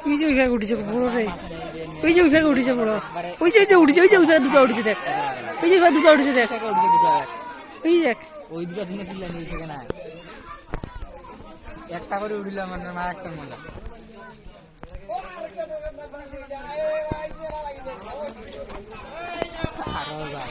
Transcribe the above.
ওই যে ওইভাবে উঠেছে পুরো রে, ওই যে ওইভাবে উঠেছে পুরো, ওই যে উঠেছে, ওই যে ওইভাবে দুটো উঠেছে দেখ, ওই যে দুটো উঠেছে দেখ, ওই দেখ ওই দুটো দিনে ছিল নিয়ে থেকে না একটা করে উঠিল আমার মা একটা মজা ভাই